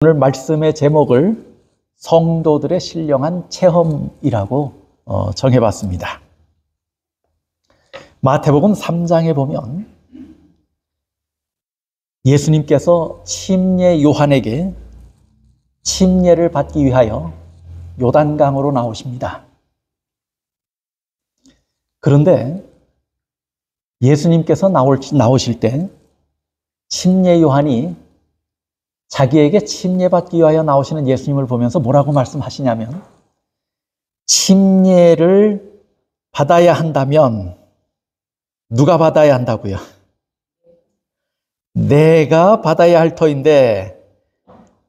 오늘 말씀의 제목을 성도들의 신령한 체험이라고 정해봤습니다. 마태복음 3장에 보면 예수님께서 침례 요한에게 침례를 받기 위하여 요단강으로 나오십니다. 그런데 예수님께서 나오실 때 침례 요한이 자기에게 침례받기 위하여 나오시는 예수님을 보면서 뭐라고 말씀하시냐면, 침례를 받아야 한다면 누가 받아야 한다고요? 내가 받아야 할 터인데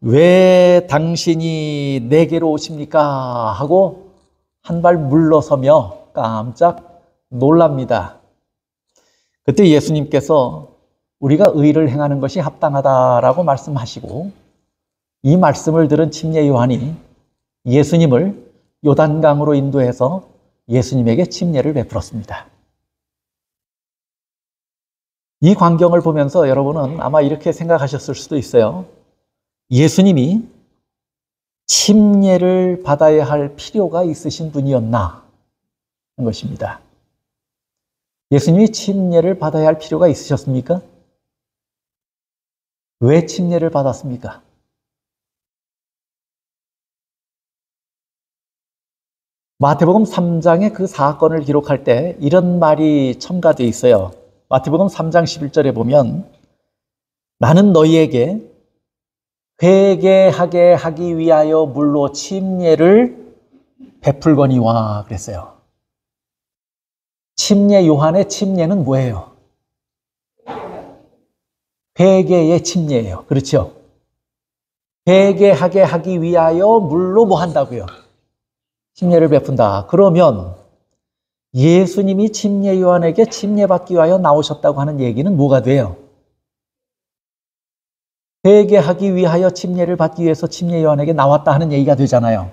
왜 당신이 내게로 오십니까? 하고 한 발 물러서며 깜짝 놀랍니다. 그때 예수님께서 우리가 의를 행하는 것이 합당하다라고 말씀하시고, 이 말씀을 들은 침례 요한이 예수님을 요단강으로 인도해서 예수님에게 침례를 베풀었습니다. 이 광경을 보면서 여러분은 아마 이렇게 생각하셨을 수도 있어요. 예수님이 침례를 받아야 할 필요가 있으신 분이었나 하는 것입니다. 예수님이 침례를 받아야 할 필요가 있으셨습니까? 왜 침례를 받았습니까? 마태복음 3장의 그 사건을 기록할 때 이런 말이 첨가되어 있어요. 마태복음 3장 11절에 보면, 나는 너희에게 회개하게 하기 위하여 물로 침례를 베풀거니와 그랬어요. 침례 요한의 침례는 뭐예요? 회개의 침례예요. 그렇죠? 회개하게 하기 위하여 물로 뭐 한다고요? 침례를 베푼다. 그러면 예수님이 침례 요한에게 침례받기 위하여 나오셨다고 하는 얘기는 뭐가 돼요? 회개하기 위하여 침례를 받기 위해서 침례 요한에게 나왔다 하는 얘기가 되잖아요.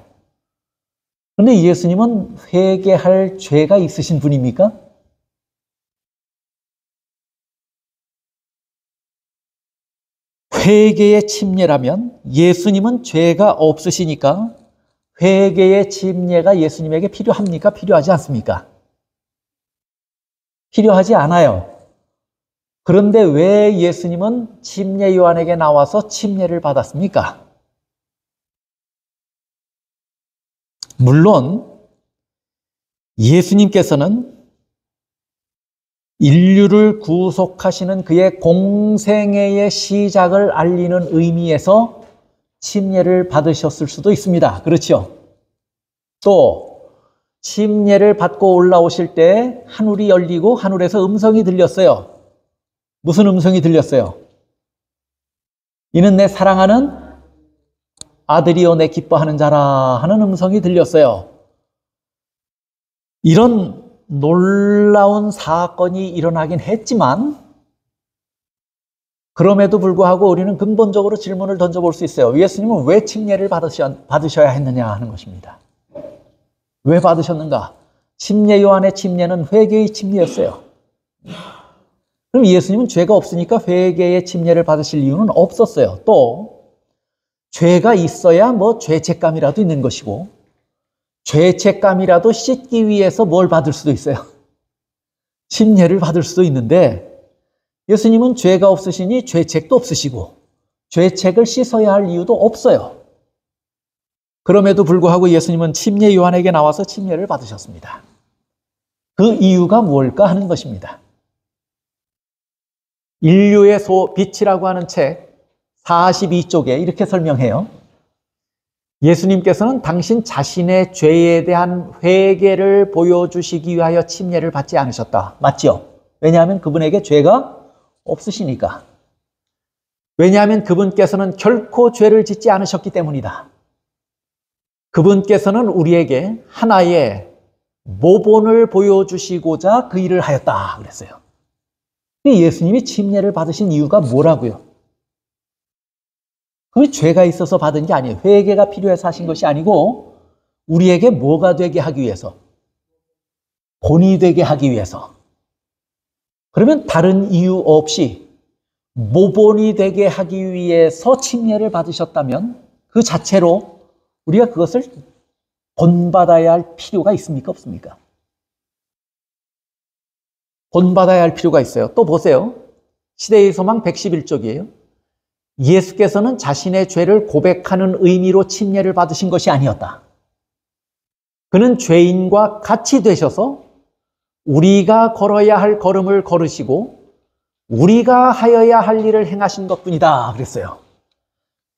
그런데 예수님은 회개할 죄가 있으신 분입니까? 회개의 침례라면 예수님은 죄가 없으시니까 회개의 침례가 예수님에게 필요합니까? 필요하지 않습니까? 필요하지 않아요. 그런데 왜 예수님은 침례 요한에게 나와서 침례를 받았습니까? 물론 예수님께서는 인류를 구속하시는 그의 공생애의 시작을 알리는 의미에서 침례를 받으셨을 수도 있습니다. 그렇죠? 또 침례를 받고 올라오실 때 하늘이 열리고 하늘에서 음성이 들렸어요. 무슨 음성이 들렸어요? 이는 내 사랑하는 아들이요 내 기뻐하는 자라 하는 음성이 들렸어요. 이런 놀라운 사건이 일어나긴 했지만, 그럼에도 불구하고 우리는 근본적으로 질문을 던져볼 수 있어요. 예수님은 왜 침례를 받으셔야 했느냐 하는 것입니다. 왜 받으셨는가? 침례 요한의 침례는 회개의 침례였어요. 그럼 예수님은 죄가 없으니까 회개의 침례를 받으실 이유는 없었어요. 또 죄가 있어야 뭐 죄책감이라도 있는 것이고, 죄책감이라도 씻기 위해서 뭘 받을 수도 있어요. 침례를 받을 수도 있는데, 예수님은 죄가 없으시니 죄책도 없으시고 죄책을 씻어야 할 이유도 없어요. 그럼에도 불구하고 예수님은 침례 요한에게 나와서 침례를 받으셨습니다. 그 이유가 뭘까 하는 것입니다. 인류의 빛이라고 하는 책 42쪽에 이렇게 설명해요. 예수님께서는 당신 자신의 죄에 대한 회개를 보여주시기 위하여 침례를 받지 않으셨다. 맞죠? 왜냐하면 그분에게 죄가 없으시니까. 왜냐하면 그분께서는 결코 죄를 짓지 않으셨기 때문이다. 그분께서는 우리에게 하나의 모본을 보여주시고자 그 일을 하였다 그랬어요. 예수님이 침례를 받으신 이유가 뭐라고요? 그 죄가 있어서 받은 게 아니에요. 회개가 필요해서 하신 것이 아니고 우리에게 뭐가 되게 하기 위해서, 본이 되게 하기 위해서. 그러면 다른 이유 없이 모본이 되게 하기 위해서 침례를 받으셨다면 그 자체로 우리가 그것을 본받아야 할 필요가 있습니까? 없습니까? 본받아야 할 필요가 있어요. 또 보세요. 시대의 소망 111쪽이에요. 예수께서는 자신의 죄를 고백하는 의미로 침례를 받으신 것이 아니었다. 그는 죄인과 같이 되셔서 우리가 걸어야 할 걸음을 걸으시고 우리가 하여야 할 일을 행하신 것뿐이다 그랬어요.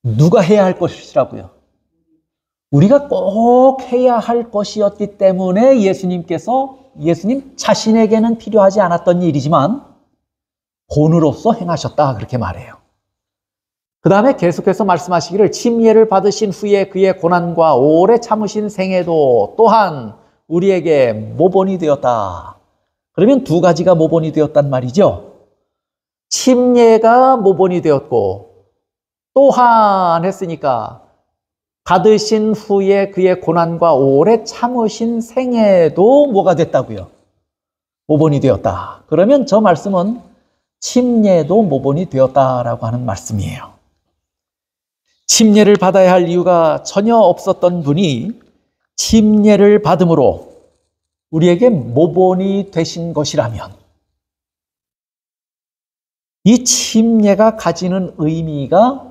누가 해야 할 것이라고요? 우리가 꼭 해야 할 것이었기 때문에 예수님 자신에게는 필요하지 않았던 일이지만 본으로서 행하셨다 그렇게 말해요. 그 다음에 계속해서 말씀하시기를 침례를 받으신 후에 그의 고난과 오래 참으신 생애도 또한 우리에게 모본이 되었다. 그러면 두 가지가 모본이 되었단 말이죠. 침례가 모본이 되었고 또한 했으니까 받으신 후에 그의 고난과 오래 참으신 생애도 뭐가 됐다고요? 모본이 되었다. 그러면 저 말씀은 침례도 모본이 되었다라고 하는 말씀이에요. 침례를 받아야 할 이유가 전혀 없었던 분이 침례를 받음으로 우리에게 모본이 되신 것이라면 이 침례가 가지는 의미가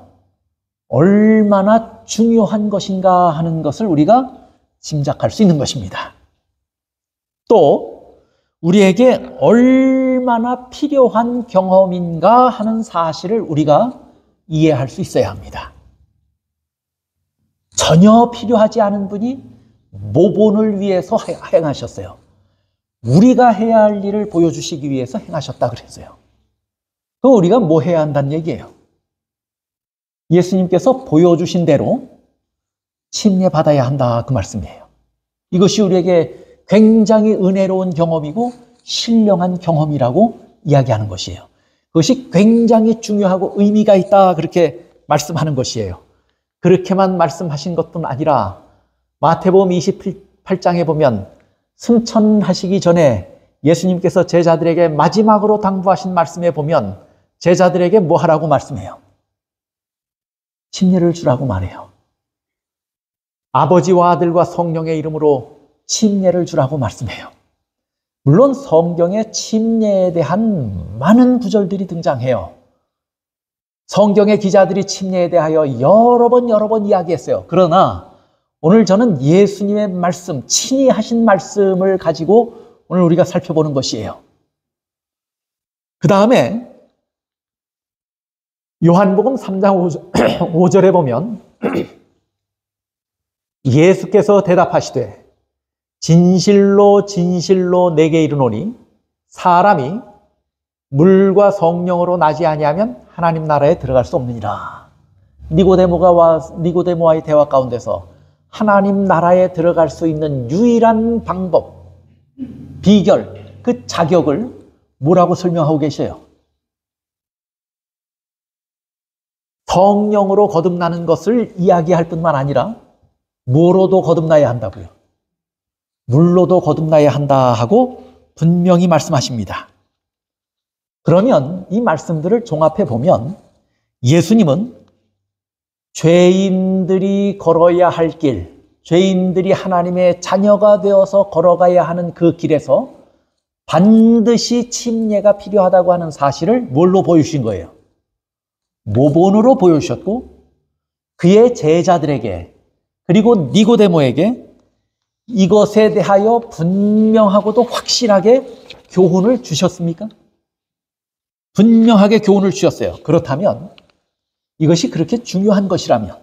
얼마나 중요한 것인가 하는 것을 우리가 짐작할 수 있는 것입니다. 또 우리에게 얼마나 필요한 경험인가 하는 사실을 우리가 이해할 수 있어야 합니다. 전혀 필요하지 않은 분이 모본을 위해서 행하셨어요. 우리가 해야 할 일을 보여주시기 위해서 행하셨다 그랬어요. 그럼 우리가 뭐 해야 한다는 얘기예요? 예수님께서 보여주신 대로 침례 받아야 한다 그 말씀이에요. 이것이 우리에게 굉장히 은혜로운 경험이고 신령한 경험이라고 이야기하는 것이에요. 그것이 굉장히 중요하고 의미가 있다 그렇게 말씀하는 것이에요. 그렇게만 말씀하신 것뿐 아니라 마태복음 28장에 보면 승천하시기 전에 예수님께서 제자들에게 마지막으로 당부하신 말씀에 보면 제자들에게 뭐 하라고 말씀해요? 침례를 주라고 말해요. 아버지와 아들과 성령의 이름으로 침례를 주라고 말씀해요. 물론 성경에 침례에 대한 많은 구절들이 등장해요. 성경의 기자들이 침례에 대하여 여러 번 이야기했어요. 그러나 오늘 저는 예수님의 말씀, 친히 하신 말씀을 가지고 오늘 우리가 살펴보는 것이에요. 그 다음에 요한복음 3장 5절에 보면 예수께서 대답하시되 진실로 진실로 내게 이르노니 사람이 물과 성령으로 나지 아니하면 하나님 나라에 들어갈 수 없느니라. 니고데모와의 대화 가운데서 하나님 나라에 들어갈 수 있는 유일한 방법, 비결, 그 자격을 뭐라고 설명하고 계셔요? 성령으로 거듭나는 것을 이야기할 뿐만 아니라 뭐로도 거듭나야 한다고요? 물로도 거듭나야 한다 하고 분명히 말씀하십니다. 그러면 이 말씀들을 종합해 보면 예수님은 죄인들이 걸어야 할 길, 죄인들이 하나님의 자녀가 되어서 걸어가야 하는 그 길에서 반드시 침례가 필요하다고 하는 사실을 뭘로 보여주신 거예요? 모본으로 보여주셨고 그의 제자들에게 그리고 니고데모에게 이것에 대하여 분명하고도 확실하게 교훈을 주셨습니까? 분명하게 교훈을 주셨어요. 그렇다면 이것이 그렇게 중요한 것이라면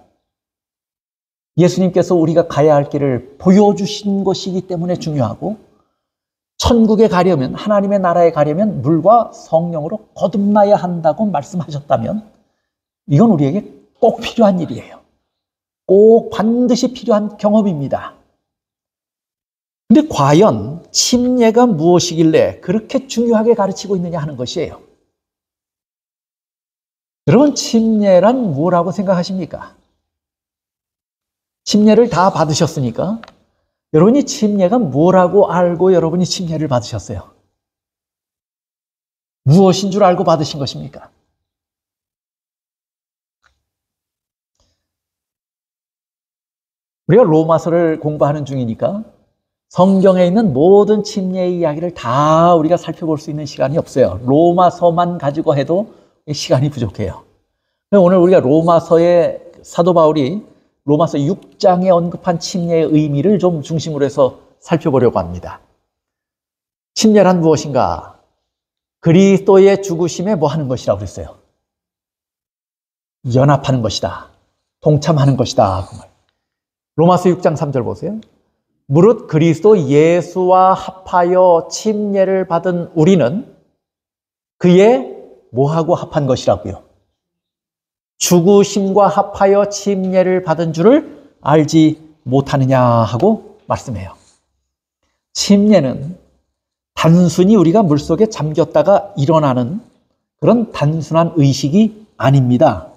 예수님께서 우리가 가야 할 길을 보여주신 것이기 때문에 중요하고 천국에 가려면 하나님의 나라에 가려면 물과 성령으로 거듭나야 한다고 말씀하셨다면 이건 우리에게 꼭 필요한 일이에요. 꼭 반드시 필요한 경험입니다. 근데 과연 침례가 무엇이길래 그렇게 중요하게 가르치고 있느냐 하는 것이에요. 여러분, 침례란 뭐라고 생각하십니까? 침례를 다 받으셨으니까 여러분이 침례가 뭐라고 알고 여러분이 침례를 받으셨어요? 무엇인 줄 알고 받으신 것입니까? 우리가 로마서를 공부하는 중이니까 성경에 있는 모든 침례의 이야기를 다 우리가 살펴볼 수 있는 시간이 없어요. 로마서만 가지고 해도 시간이 부족해요. 오늘 우리가 로마서의 사도 바울이 로마서 6장에 언급한 침례의 의미를 좀 중심으로 해서 살펴보려고 합니다. 침례란 무엇인가? 그리스도의 죽으심에 뭐 하는 것이라고 그랬어요? 연합하는 것이다. 동참하는 것이다. 로마서 6장 3절 보세요. 무릇 그리스도 예수와 합하여 침례를 받은 우리는 그의 뭐하고 합한 것이라고요? 죽으심과 합하여 침례를 받은 줄을 알지 못하느냐 하고 말씀해요. 침례는 단순히 우리가 물속에 잠겼다가 일어나는 그런 단순한 의식이 아닙니다.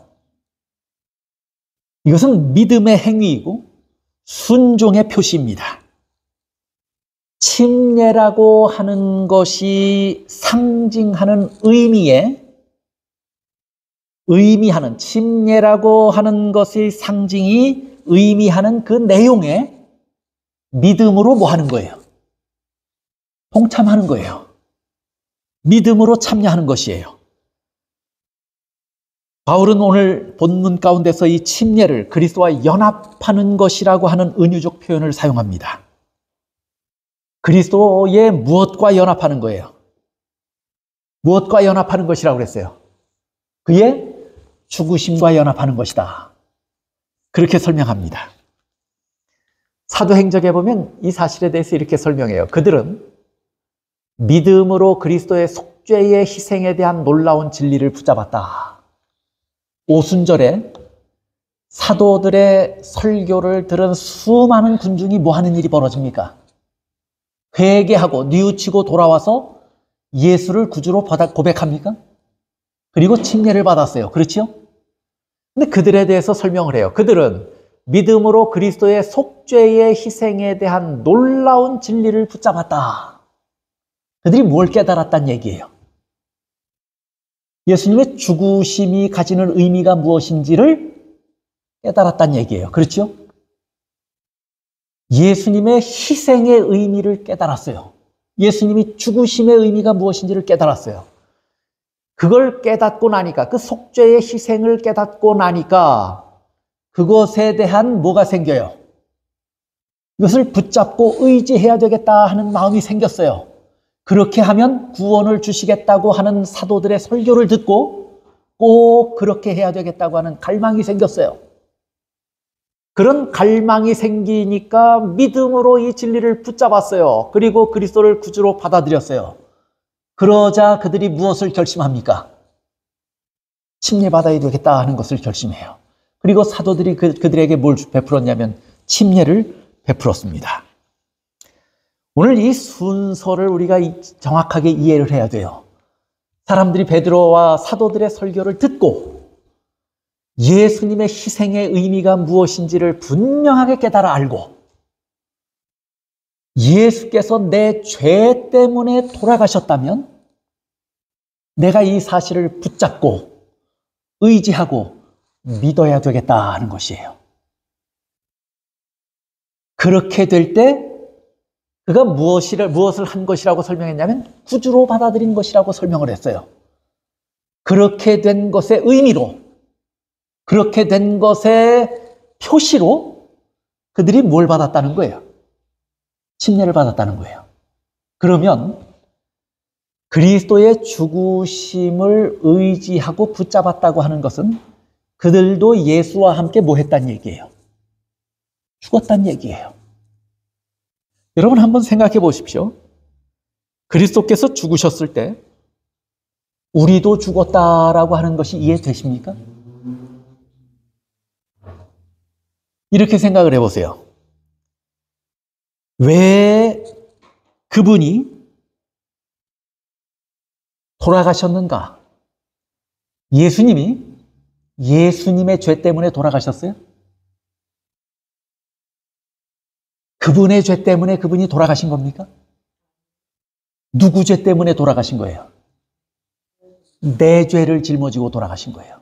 이것은 믿음의 행위이고 순종의 표시입니다. 침례라고 하는 것이 상징하는 의미하는 침례라고 하는 것의 상징이 의미하는 그 내용에 믿음으로 뭐 하는 거예요? 동참하는 거예요. 믿음으로 참여하는 것이에요. 바울은 오늘 본문 가운데서 이 침례를 그리스도와 연합하는 것이라고 하는 은유적 표현을 사용합니다. 그리스도의 무엇과 연합하는 거예요? 무엇과 연합하는 것이라고 그랬어요? 그의 죽으심과 연합하는 것이다. 그렇게 설명합니다. 사도행전에 보면 이 사실에 대해서 이렇게 설명해요. 그들은 믿음으로 그리스도의 속죄의 희생에 대한 놀라운 진리를 붙잡았다. 오순절에 사도들의 설교를 들은 수많은 군중이 뭐 하는 일이 벌어집니까? 회개하고 뉘우치고 돌아와서 예수를 구주로 고백합니까? 그리고 침례를 받았어요. 그렇죠? 근데 그들에 대해서 설명을 해요. 그들은 믿음으로 그리스도의 속죄의 희생에 대한 놀라운 진리를 붙잡았다. 그들이 뭘 깨달았단 얘기예요? 예수님의 죽으심이 가지는 의미가 무엇인지를 깨달았단 얘기예요. 그렇죠? 예수님의 희생의 의미를 깨달았어요. 예수님이 죽으심의 의미가 무엇인지를 깨달았어요. 그걸 깨닫고 나니까, 그 속죄의 희생을 깨닫고 나니까 그것에 대한 뭐가 생겨요? 이것을 붙잡고 의지해야 되겠다 하는 마음이 생겼어요. 그렇게 하면 구원을 주시겠다고 하는 사도들의 설교를 듣고 꼭 그렇게 해야 되겠다고 하는 갈망이 생겼어요. 그런 갈망이 생기니까 믿음으로 이 진리를 붙잡았어요. 그리고 그리스도를 구주로 받아들였어요. 그러자 그들이 무엇을 결심합니까? 침례받아야 되겠다 하는 것을 결심해요. 그리고 사도들이 그들에게 뭘 베풀었냐면 침례를 베풀었습니다. 오늘 이 순서를 우리가 정확하게 이해를 해야 돼요. 사람들이 베드로와 사도들의 설교를 듣고 예수님의 희생의 의미가 무엇인지를 분명하게 깨달아 알고 예수께서 내 죄 때문에 돌아가셨다면 내가 이 사실을 붙잡고 의지하고 믿어야 되겠다 하는 것이에요. 그렇게 될 때 그가 무엇을 한 것이라고 설명했냐면 구주로 받아들인 것이라고 설명을 했어요. 그렇게 된 것의 의미로, 그렇게 된 것의 표시로 그들이 뭘 받았다는 거예요? 침례를 받았다는 거예요. 그러면 그리스도의 죽으심을 의지하고 붙잡았다고 하는 것은 그들도 예수와 함께 뭐 했단 얘기예요? 죽었단 얘기예요. 여러분 한번 생각해 보십시오. 그리스도께서 죽으셨을 때 우리도 죽었다라고 하는 것이 이해되십니까? 이렇게 생각을 해보세요. 왜 그분이 돌아가셨는가? 예수님의 죄 때문에 돌아가셨어요? 그분의 죄 때문에 그분이 돌아가신 겁니까? 누구 죄 때문에 돌아가신 거예요? 내 죄를 짊어지고 돌아가신 거예요.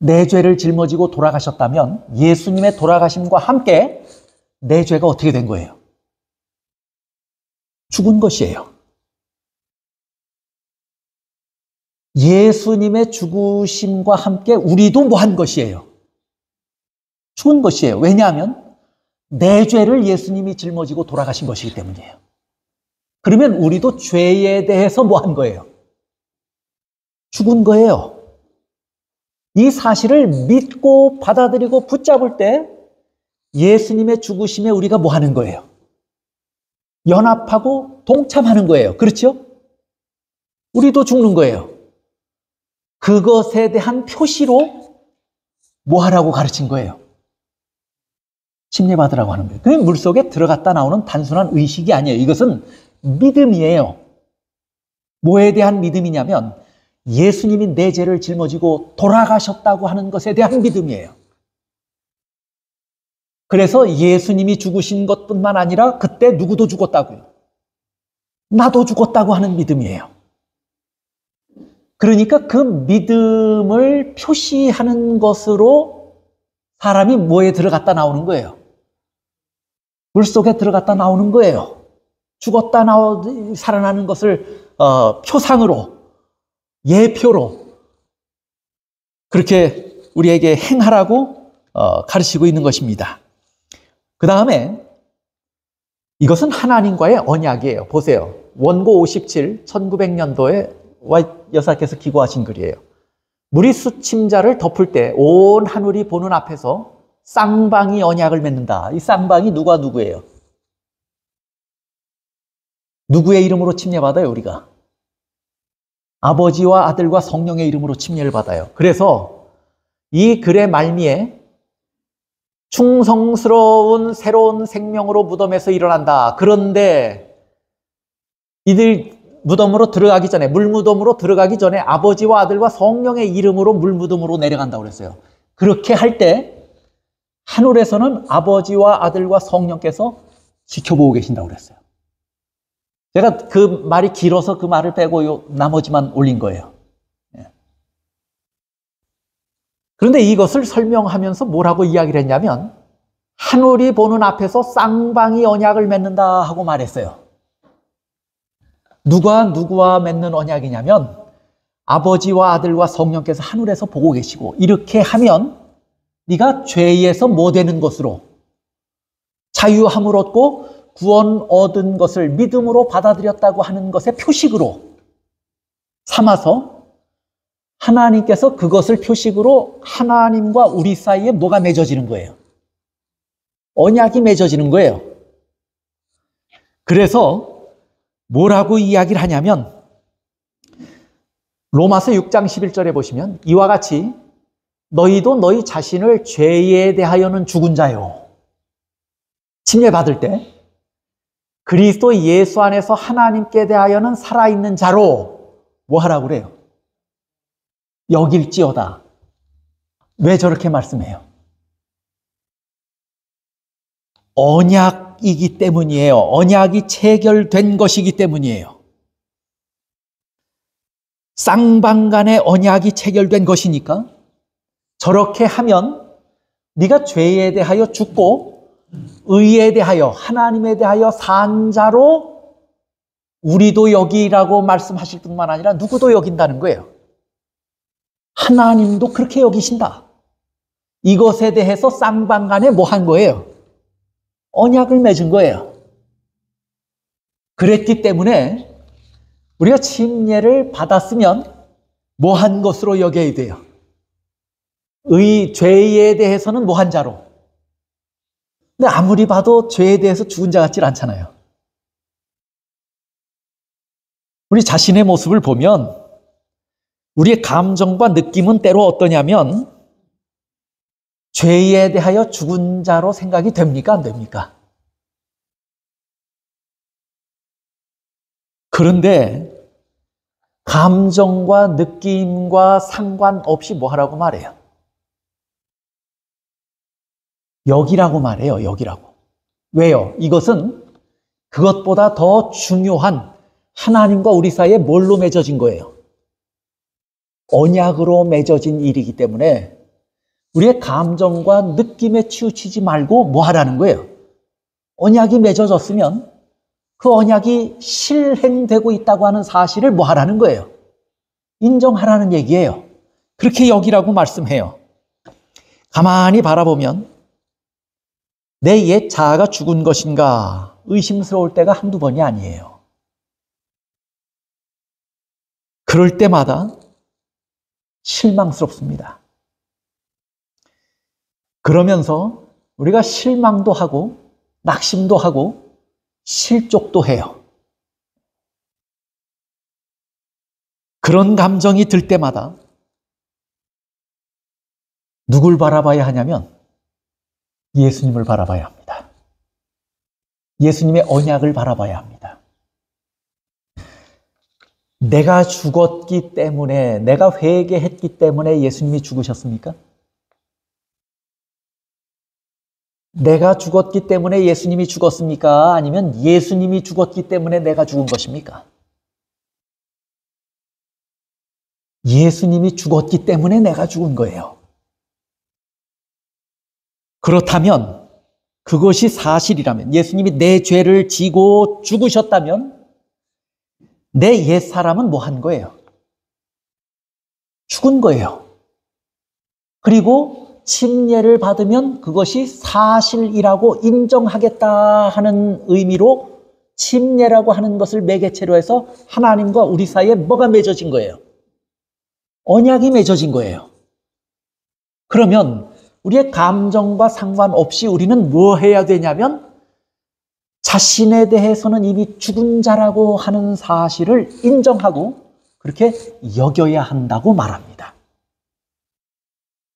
내 죄를 짊어지고 돌아가셨다면 예수님의 돌아가심과 함께 내 죄가 어떻게 된 거예요? 죽은 것이에요. 예수님의 죽으심과 함께 우리도 뭐 한 것이에요? 죽은 것이에요. 왜냐하면 내 죄를 예수님이 짊어지고 돌아가신 것이기 때문이에요. 그러면 우리도 죄에 대해서 뭐 한 거예요? 죽은 거예요. 이 사실을 믿고 받아들이고 붙잡을 때 예수님의 죽으심에 우리가 뭐 하는 거예요? 연합하고 동참하는 거예요. 그렇죠? 우리도 죽는 거예요. 그것에 대한 표시로 뭐 하라고 가르친 거예요? 침례받으라고 하는 거예요. 그 물속에 들어갔다 나오는 단순한 의식이 아니에요. 이것은 믿음이에요. 뭐에 대한 믿음이냐면 예수님이 내 죄를 짊어지고 돌아가셨다고 하는 것에 대한 믿음이에요. 그래서 예수님이 죽으신 것뿐만 아니라 그때 누구도 죽었다고요. 나도 죽었다고 하는 믿음이에요. 그러니까 그 믿음을 표시하는 것으로 사람이 뭐에 들어갔다 나오는 거예요? 물속에 들어갔다 나오는 거예요. 죽었다 살아나는 것을 표상으로, 예표로 그렇게 우리에게 행하라고 가르치고 있는 것입니다. 그 다음에 이것은 하나님과의 언약이에요. 보세요. 원고 57, 1900년도에 와이트 여사께서 기고하신 글이에요. 물이 수침자를 덮을 때 온 하늘이 보는 앞에서 쌍방이 언약을 맺는다. 이 쌍방이 누가 누구예요? 누구의 이름으로 침례받아요, 우리가? 아버지와 아들과 성령의 이름으로 침례를 받아요. 그래서 이 글의 말미에 충성스러운 새로운 생명으로 무덤에서 일어난다. 그런데 이들 무덤으로 들어가기 전에, 물무덤으로 들어가기 전에 아버지와 아들과 성령의 이름으로 물무덤으로 내려간다고 그랬어요. 그렇게 할 때 하늘에서는 아버지와 아들과 성령께서 지켜보고 계신다고 그랬어요. 제가 그 말이 길어서 그 말을 빼고 나머지만 올린 거예요. 그런데 이것을 설명하면서 뭐라고 이야기를 했냐면 하늘이 보는 앞에서 쌍방이 언약을 맺는다 하고 말했어요. 누가 누구와 맺는 언약이냐면 아버지와 아들과 성령께서 하늘에서 보고 계시고 이렇게 하면 네가 죄에서 뭐 되는 것으로 자유함을 얻고 구원 얻은 것을 믿음으로 받아들였다고 하는 것의 표식으로 삼아서 하나님께서 그것을 표식으로 하나님과 우리 사이에 뭐가 맺어지는 거예요? 언약이 맺어지는 거예요. 그래서 뭐라고 이야기를 하냐면 로마서 6장 11절에 보시면 이와 같이 너희도 너희 자신을 죄에 대하여는 죽은 자요. 침례받을 때 그리스도 예수 안에서 하나님께 대하여는 살아있는 자로 뭐 하라고 그래요? 여길지어다. 왜 저렇게 말씀해요? 언약이기 때문이에요. 언약이 체결된 것이기 때문이에요. 쌍방간의 언약이 체결된 것이니까 저렇게 하면 네가 죄에 대하여 죽고 의에 대하여 하나님에 대하여 산 자로 우리도 여기라고 말씀하실 뿐만 아니라 누구도 여긴다는 거예요. 하나님도 그렇게 여기신다. 이것에 대해서 쌍방간에 뭐 한 거예요? 언약을 맺은 거예요. 그랬기 때문에 우리가 침례를 받았으면 뭐 한 것으로 여겨야 돼요? 죄에 대해서는 뭐 한 자로? 근데 아무리 봐도 죄에 대해서 죽은 자 같질 않잖아요. 우리 자신의 모습을 보면 우리의 감정과 느낌은 때로 어떠냐면 죄에 대하여 죽은 자로 생각이 됩니까? 안 됩니까? 그런데 감정과 느낌과 상관없이 뭐 하라고 말해요? 여기라고 말해요. 여기라고. 왜요? 이것은 그것보다 더 중요한 하나님과 우리 사이에 뭘로 맺어진 거예요? 언약으로 맺어진 일이기 때문에 우리의 감정과 느낌에 치우치지 말고 뭐 하라는 거예요? 언약이 맺어졌으면 그 언약이 실행되고 있다고 하는 사실을 뭐 하라는 거예요? 인정하라는 얘기예요. 그렇게 여기라고 말씀해요. 가만히 바라보면 내 옛 자아가 죽은 것인가 의심스러울 때가 한두 번이 아니에요. 그럴 때마다 실망스럽습니다. 그러면서 우리가 실망도 하고 낙심도 하고 실족도 해요. 그런 감정이 들 때마다 누굴 바라봐야 하냐면 예수님을 바라봐야 합니다. 예수님의 언약을 바라봐야 합니다. 내가 죽었기 때문에, 내가 회개했기 때문에 예수님이 죽으셨습니까? 내가 죽었기 때문에 예수님이 죽었습니까? 아니면 예수님이 죽었기 때문에 내가 죽은 것입니까? 예수님이 죽었기 때문에 내가 죽은 거예요. 그렇다면, 그것이 사실이라면, 예수님이 내 죄를 지고 죽으셨다면 내 옛사람은 뭐 한 거예요? 죽은 거예요. 그리고 침례를 받으면 그것이 사실이라고 인정하겠다 하는 의미로 침례라고 하는 것을 매개체로 해서 하나님과 우리 사이에 뭐가 맺어진 거예요? 언약이 맺어진 거예요. 그러면 우리의 감정과 상관없이 우리는 뭐 해야 되냐면 자신에 대해서는 이미 죽은 자라고 하는 사실을 인정하고 그렇게 여겨야 한다고 말합니다.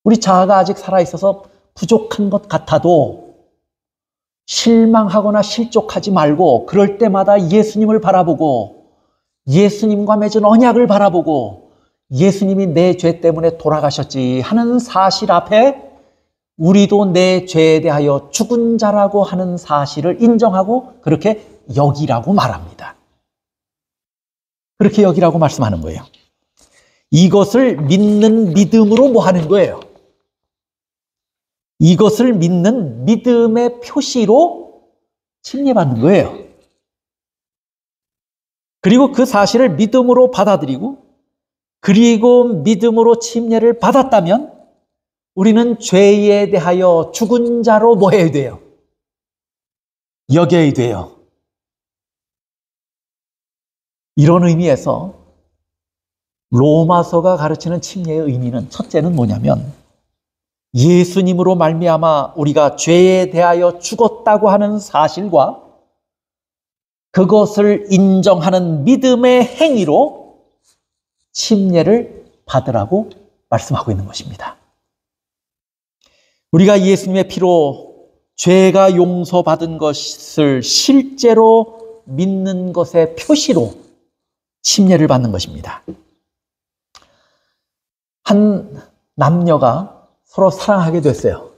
우리 자아가 아직 살아있어서 부족한 것 같아도 실망하거나 실족하지 말고 그럴 때마다 예수님을 바라보고 예수님과 맺은 언약을 바라보고 예수님이 내 죄 때문에 돌아가셨지 하는 사실 앞에 우리도 내 죄에 대하여 죽은 자라고 하는 사실을 인정하고 그렇게 여기라고 말합니다. 그렇게 여기라고 말씀하는 거예요. 이것을 믿는 믿음으로 뭐 하는 거예요? 이것을 믿는 믿음의 표시로 침례받는 거예요. 그리고 그 사실을 믿음으로 받아들이고 그리고 믿음으로 침례를 받았다면 우리는 죄에 대하여 죽은 자로 뭐 해야 돼요? 여겨야 돼요. 이런 의미에서 로마서가 가르치는 침례의 의미는 첫째는 뭐냐면 예수님으로 말미암아 우리가 죄에 대하여 죽었다고 하는 사실과 그것을 인정하는 믿음의 행위로 침례를 받으라고 말씀하고 있는 것입니다. 우리가 예수님의 피로 죄가 용서받은 것을 실제로 믿는 것의 표시로 침례를 받는 것입니다. 한 남녀가 서로 사랑하게 됐어요.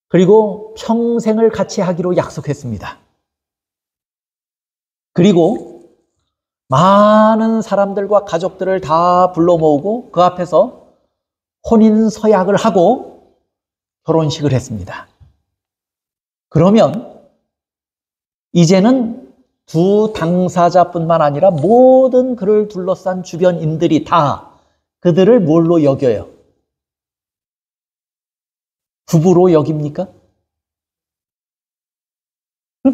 그리고 평생을 같이 하기로 약속했습니다. 그리고 많은 사람들과 가족들을 다 불러 모으고 그 앞에서 혼인 서약을 하고 결혼식을 했습니다. 그러면 이제는 두 당사자뿐만 아니라 모든 그를 둘러싼 주변인들이 다 그들을 뭘로 여겨요? 부부로 여깁니까?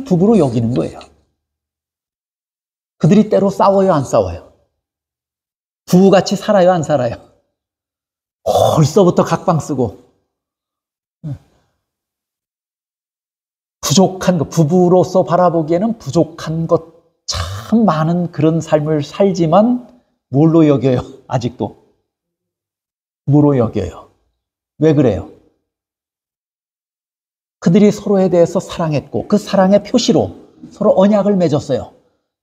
부부로 여기는 거예요. 그들이 때로 싸워요, 안 싸워요? 부부같이 살아요, 안 살아요? 벌써부터 각방 쓰고 부족한 것, 부부로서 바라보기에는 부족한 것 참 많은 그런 삶을 살지만 뭘로 여겨요? 아직도 부부로 여겨요. 왜 그래요? 그들이 서로에 대해서 사랑했고 그 사랑의 표시로 서로 언약을 맺었어요.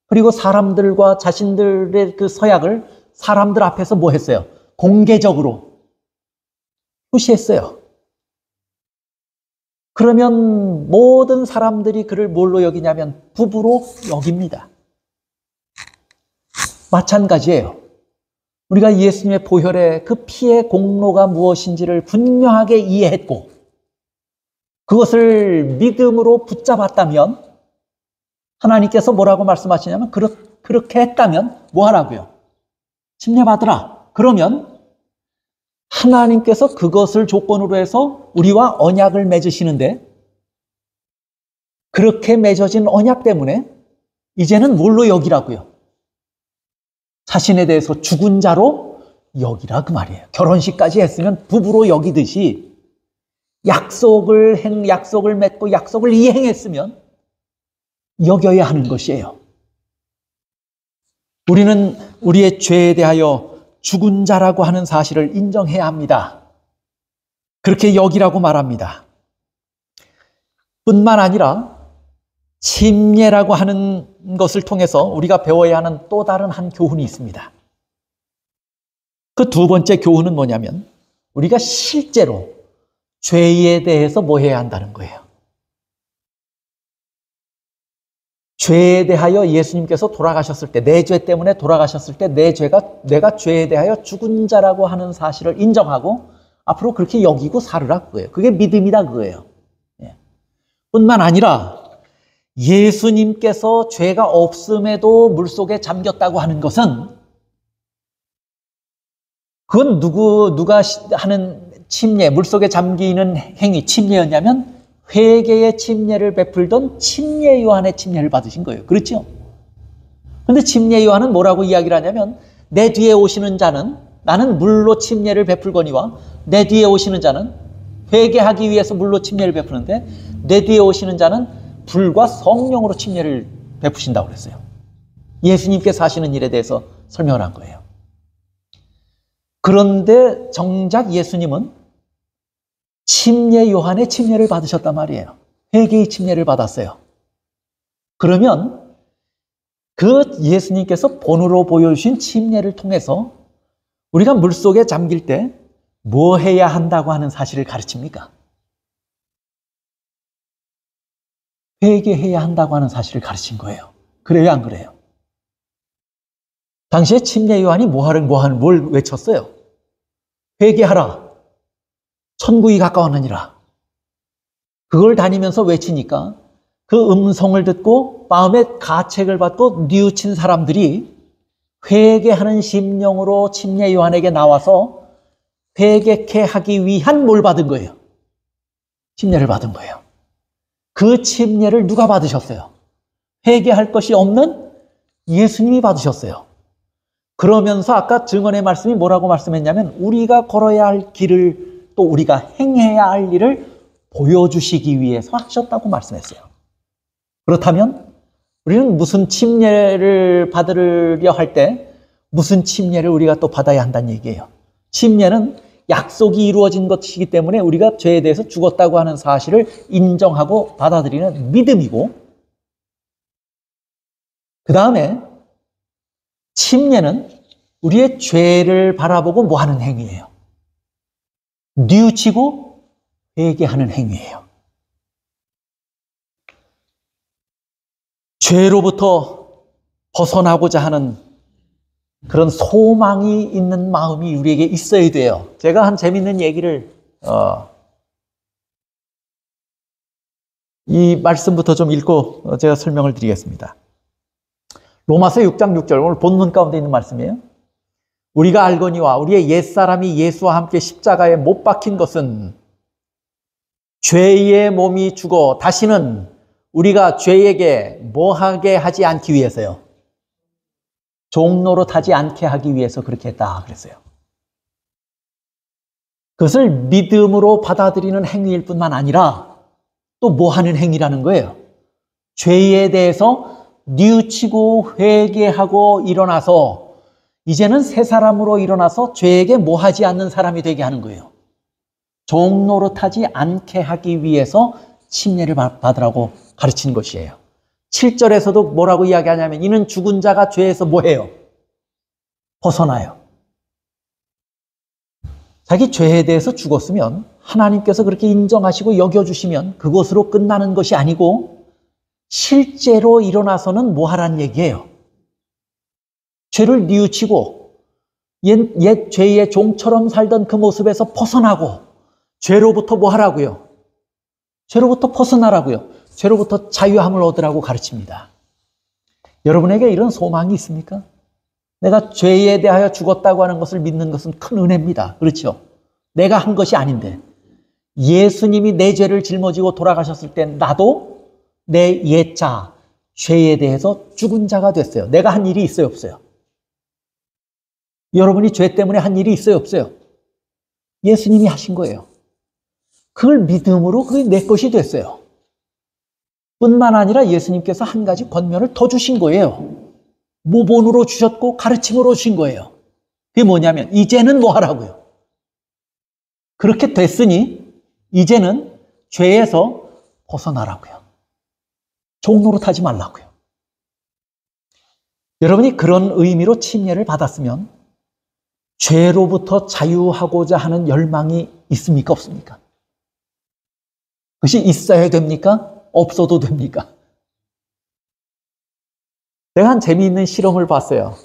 그리고 사람들과 자신들의 그 서약을 사람들 앞에서 뭐 했어요? 공개적으로 표시했어요. 그러면 모든 사람들이 그를 뭘로 여기냐면 부부로 여깁니다. 마찬가지예요. 우리가 예수님의 보혈의 그 피의 공로가 무엇인지를 분명하게 이해했고 그것을 믿음으로 붙잡았다면 하나님께서 뭐라고 말씀하시냐면 그렇게 했다면 뭐 하라고요? 침례받으라. 그러면 하나님께서 그것을 조건으로 해서 우리와 언약을 맺으시는데 그렇게 맺어진 언약 때문에 이제는 뭘로 여기라고요? 자신에 대해서 죽은 자로 여기라 그 말이에요. 결혼식까지 했으면 부부로 여기듯이 약속을 맺고 약속을 이행했으면 여겨야 하는 것이에요. 우리는 우리의 죄에 대하여 죽은 자라고 하는 사실을 인정해야 합니다. 그렇게 여기라고 말합니다. 뿐만 아니라 침례라고 하는 것을 통해서 우리가 배워야 하는 또 다른 한 교훈이 있습니다. 그 두 번째 교훈은 뭐냐면 우리가 실제로 죄에 대해서 뭐 해야 한다는 거예요. 죄에 대하여 예수님께서 돌아가셨을 때, 내 죄 때문에 돌아가셨을 때 내가 죄에 대하여 죽은 자라고 하는 사실을 인정하고 앞으로 그렇게 여기고 살으라 그거예요. 그게 믿음이다 그거예요. 뿐만 아니라 예수님께서 죄가 없음에도 물속에 잠겼다고 하는 것은 그건 누가 하는 침례, 물속에 잠기는 행위, 침례였냐면 회개의 침례를 베풀던 침례 요한의 침례를 받으신 거예요. 그렇죠? 그런데 침례 요한은 뭐라고 이야기를 하냐면 내 뒤에 오시는 자는 나는 물로 침례를 베풀거니와 내 뒤에 오시는 자는 회개하기 위해서 물로 침례를 베푸는데 내 뒤에 오시는 자는 불과 성령으로 침례를 베푸신다고 그랬어요. 예수님께서 하시는 일에 대해서 설명을 한 거예요. 그런데 정작 예수님은 침례 요한의 침례를 받으셨단 말이에요. 회개의 침례를 받았어요. 그러면 그 예수님께서 본으로 보여주신 침례를 통해서 우리가 물속에 잠길 때 뭐 해야 한다고 하는 사실을 가르칩니까? 회개해야 한다고 하는 사실을 가르친 거예요. 그래요, 안 그래요? 당시에 침례 요한이 뭘 외쳤어요? 회개하라. 천국이 가까웠느니라. 그걸 다니면서 외치니까 그 음성을 듣고 마음에 가책을 받고 뉘우친 사람들이 회개하는 심령으로 침례 요한에게 나와서 회개케 하기 위한 뭘 받은 거예요? 침례를 받은 거예요. 그 침례를 누가 받으셨어요? 회개할 것이 없는 예수님이 받으셨어요. 그러면서 아까 증언의 말씀이 뭐라고 말씀했냐면 우리가 걸어야 할 길을 또 우리가 행해야 할 일을 보여주시기 위해서 하셨다고 말씀했어요. 그렇다면 우리는 무슨 침례를 받으려 할 때 무슨 침례를 우리가 또 받아야 한다는 얘기예요. 침례는 약속이 이루어진 것이기 때문에 우리가 죄에 대해서 죽었다고 하는 사실을 인정하고 받아들이는 믿음이고 그 다음에 침례는 우리의 죄를 바라보고 뭐 하는 행위예요? 뉘우치고 회개하는 행위예요. 죄로부터 벗어나고자 하는 그런 소망이 있는 마음이 우리에게 있어야 돼요. 제가 한 재밌는 얘기를 이 말씀부터 좀 읽고 제가 설명을 드리겠습니다. 로마서 6장 6절 오늘 본문 가운데 있는 말씀이에요. 우리가 알거니와 우리의 옛사람이 예수와 함께 십자가에 못 박힌 것은 죄의 몸이 죽어 다시는 우리가 죄에게 뭐하게 하지 않기 위해서요. 종로로 타지 않게 하기 위해서 그렇게 했다 그랬어요. 그것을 믿음으로 받아들이는 행위일 뿐만 아니라 또 뭐 하는 행위라는 거예요. 죄에 대해서 뉘우치고 회개하고 일어나서 이제는 새 사람으로 일어나서 죄에게 뭐 하지 않는 사람이 되게 하는 거예요. 종로로 타지 않게 하기 위해서 침례를 받으라고 가르치는 것이에요. 7절에서도 뭐라고 이야기하냐면 이는 죽은 자가 죄에서 뭐해요? 벗어나요. 자기 죄에 대해서 죽었으면 하나님께서 그렇게 인정하시고 여겨주시면 그것으로 끝나는 것이 아니고 실제로 일어나서는 뭐 하라는 얘기예요? 죄를 뉘우치고 옛 죄의 종처럼 살던 그 모습에서 벗어나고 죄로부터 뭐 하라고요? 죄로부터 벗어나라고요. 죄로부터 자유함을 얻으라고 가르칩니다. 여러분에게 이런 소망이 있습니까? 내가 죄에 대하여 죽었다고 하는 것을 믿는 것은 큰 은혜입니다. 그렇죠? 내가 한 것이 아닌데 예수님이 내 죄를 짊어지고 돌아가셨을 때 나도 내 옛자, 죄에 대해서 죽은 자가 됐어요. 내가 한 일이 있어요, 없어요? 여러분이 죄 때문에 한 일이 있어요, 없어요? 예수님이 하신 거예요. 그걸 믿음으로 그게 내 것이 됐어요. 뿐만 아니라 예수님께서 한 가지 권면을 더 주신 거예요. 모본으로 주셨고 가르침으로 주신 거예요. 그게 뭐냐면 이제는 뭐 하라고요? 그렇게 됐으니 이제는 죄에서 벗어나라고요. 종노릇 하지 말라고요. 여러분이 그런 의미로 침례를 받았으면 죄로부터 자유하고자 하는 열망이 있습니까? 없습니까? 그것이 있어야 됩니까? 없어도 됩니까? 내가 한 재미있는 실험을 봤어요.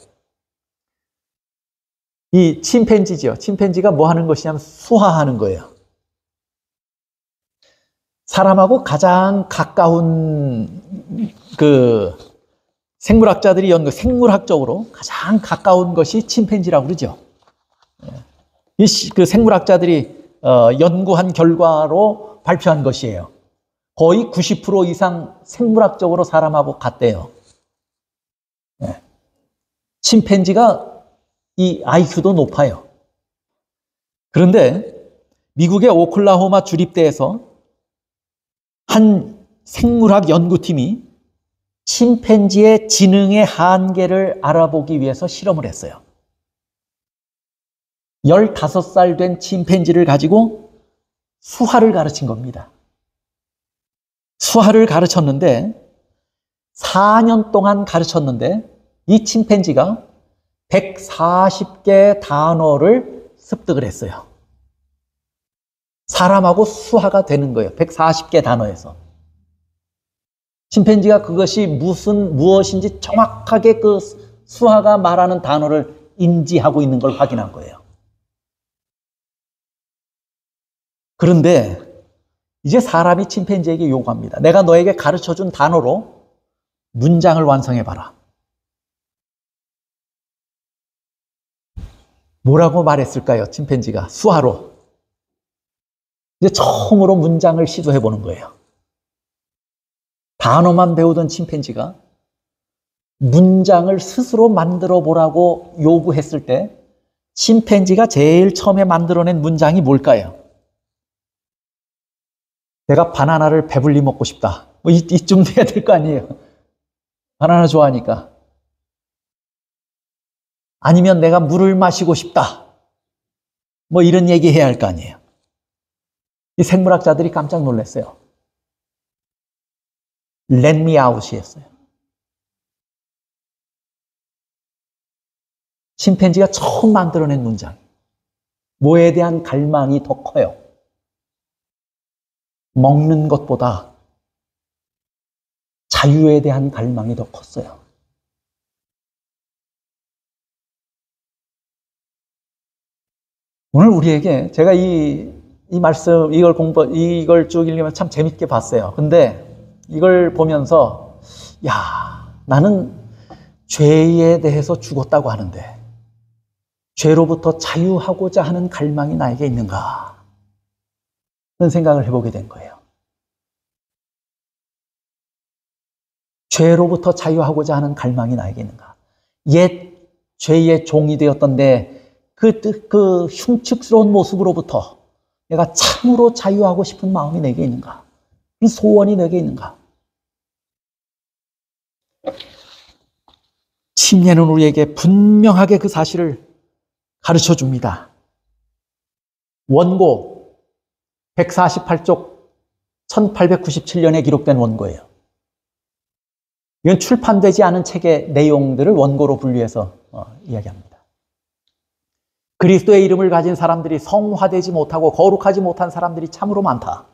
이 침팬지죠. 침팬지가 뭐 하는 것이냐면 수화하는 거예요. 사람하고 가장 가까운 그 생물학자들이 생물학적으로 가장 가까운 것이 침팬지라고 그러죠. 그 생물학자들이 연구한 결과로 발표한 것이에요. 거의 90% 이상 생물학적으로 사람하고 같대요. 침팬지가 이 IQ도 높아요. 그런데 미국의 오클라호마 주립대에서 한 생물학 연구팀이 침팬지의 지능의 한계를 알아보기 위해서 실험을 했어요. 15살 된 침팬지를 가지고 수화를 가르친 겁니다. 수화를 가르쳤는데 4년 동안 가르쳤는데 이 침팬지가 140개 단어를 습득을 했어요. 사람하고 수화가 되는 거예요. 140개 단어에서. 침팬지가 그것이 무엇인지 정확하게 그 수화가 말하는 단어를 인지하고 있는 걸 확인한 거예요. 그런데 이제 사람이 침팬지에게 요구합니다. 내가 너에게 가르쳐준 단어로 문장을 완성해봐라. 뭐라고 말했을까요? 침팬지가 수화로. 이제 처음으로 문장을 시도해보는 거예요. 단어만 배우던 침팬지가 문장을 스스로 만들어 보라고 요구했을 때 침팬지가 제일 처음에 만들어낸 문장이 뭘까요? 내가 바나나를 배불리 먹고 싶다. 뭐 이쯤 돼야 될 거 아니에요. 바나나 좋아하니까. 아니면 내가 물을 마시고 싶다. 뭐 이런 얘기 해야 할 거 아니에요. 이 생물학자들이 깜짝 놀랐어요. Let me out이었어요. 침팬지가 처음 만들어낸 문장. 뭐에 대한 갈망이 더 커요? 먹는 것보다 자유에 대한 갈망이 더 컸어요. 오늘 우리에게 제가 이 말씀, 이걸 쭉 읽으면 참 재밌게 봤어요. 근데 이걸 보면서, 나는 죄에 대해서 죽었다고 하는데, 죄로부터 자유하고자 하는 갈망이 나에게 있는가? 그런 생각을 해보게 된 거예요. 죄로부터 자유하고자 하는 갈망이 나에게 있는가? 옛 죄의 종이 되었던데, 그 흉측스러운 모습으로부터 내가 참으로 자유하고 싶은 마음이 내게 있는가? 이 소원이 내게 있는가? 침례는 우리에게 분명하게 그 사실을 가르쳐 줍니다. 원고 148쪽 1897년에 기록된 원고예요. 이건 출판되지 않은 책의 내용들을 원고로 분류해서 이야기합니다. 그리스도의 이름을 가진 사람들이 성화되지 못하고 거룩하지 못한 사람들이 참으로 많다.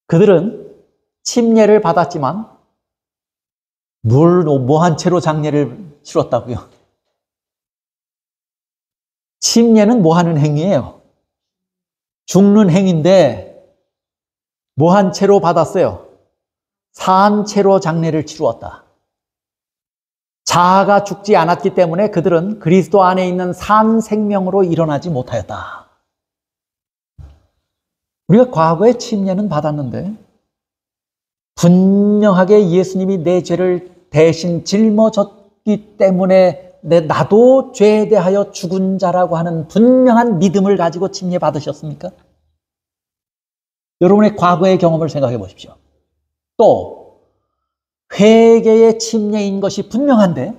그들은 침례를 받았지만 뭐한 채로 장례를 치렀다고요? 침례는 뭐 하는 행위예요? 죽는 행위인데 뭐 한 채로 받았어요? 산 채로 장례를 치루었다. 자아가 죽지 않았기 때문에 그들은 그리스도 안에 있는 산 생명으로 일어나지 못하였다. 우리가 과거에 침례는 받았는데 분명하게 예수님이 내 죄를 대신 짊어졌기 때문에 나도 죄에 대하여 죽은 자라고 하는 분명한 믿음을 가지고 침례 받으셨습니까? 여러분의 과거의 경험을 생각해 보십시오. 또 회개의 침례인 것이 분명한데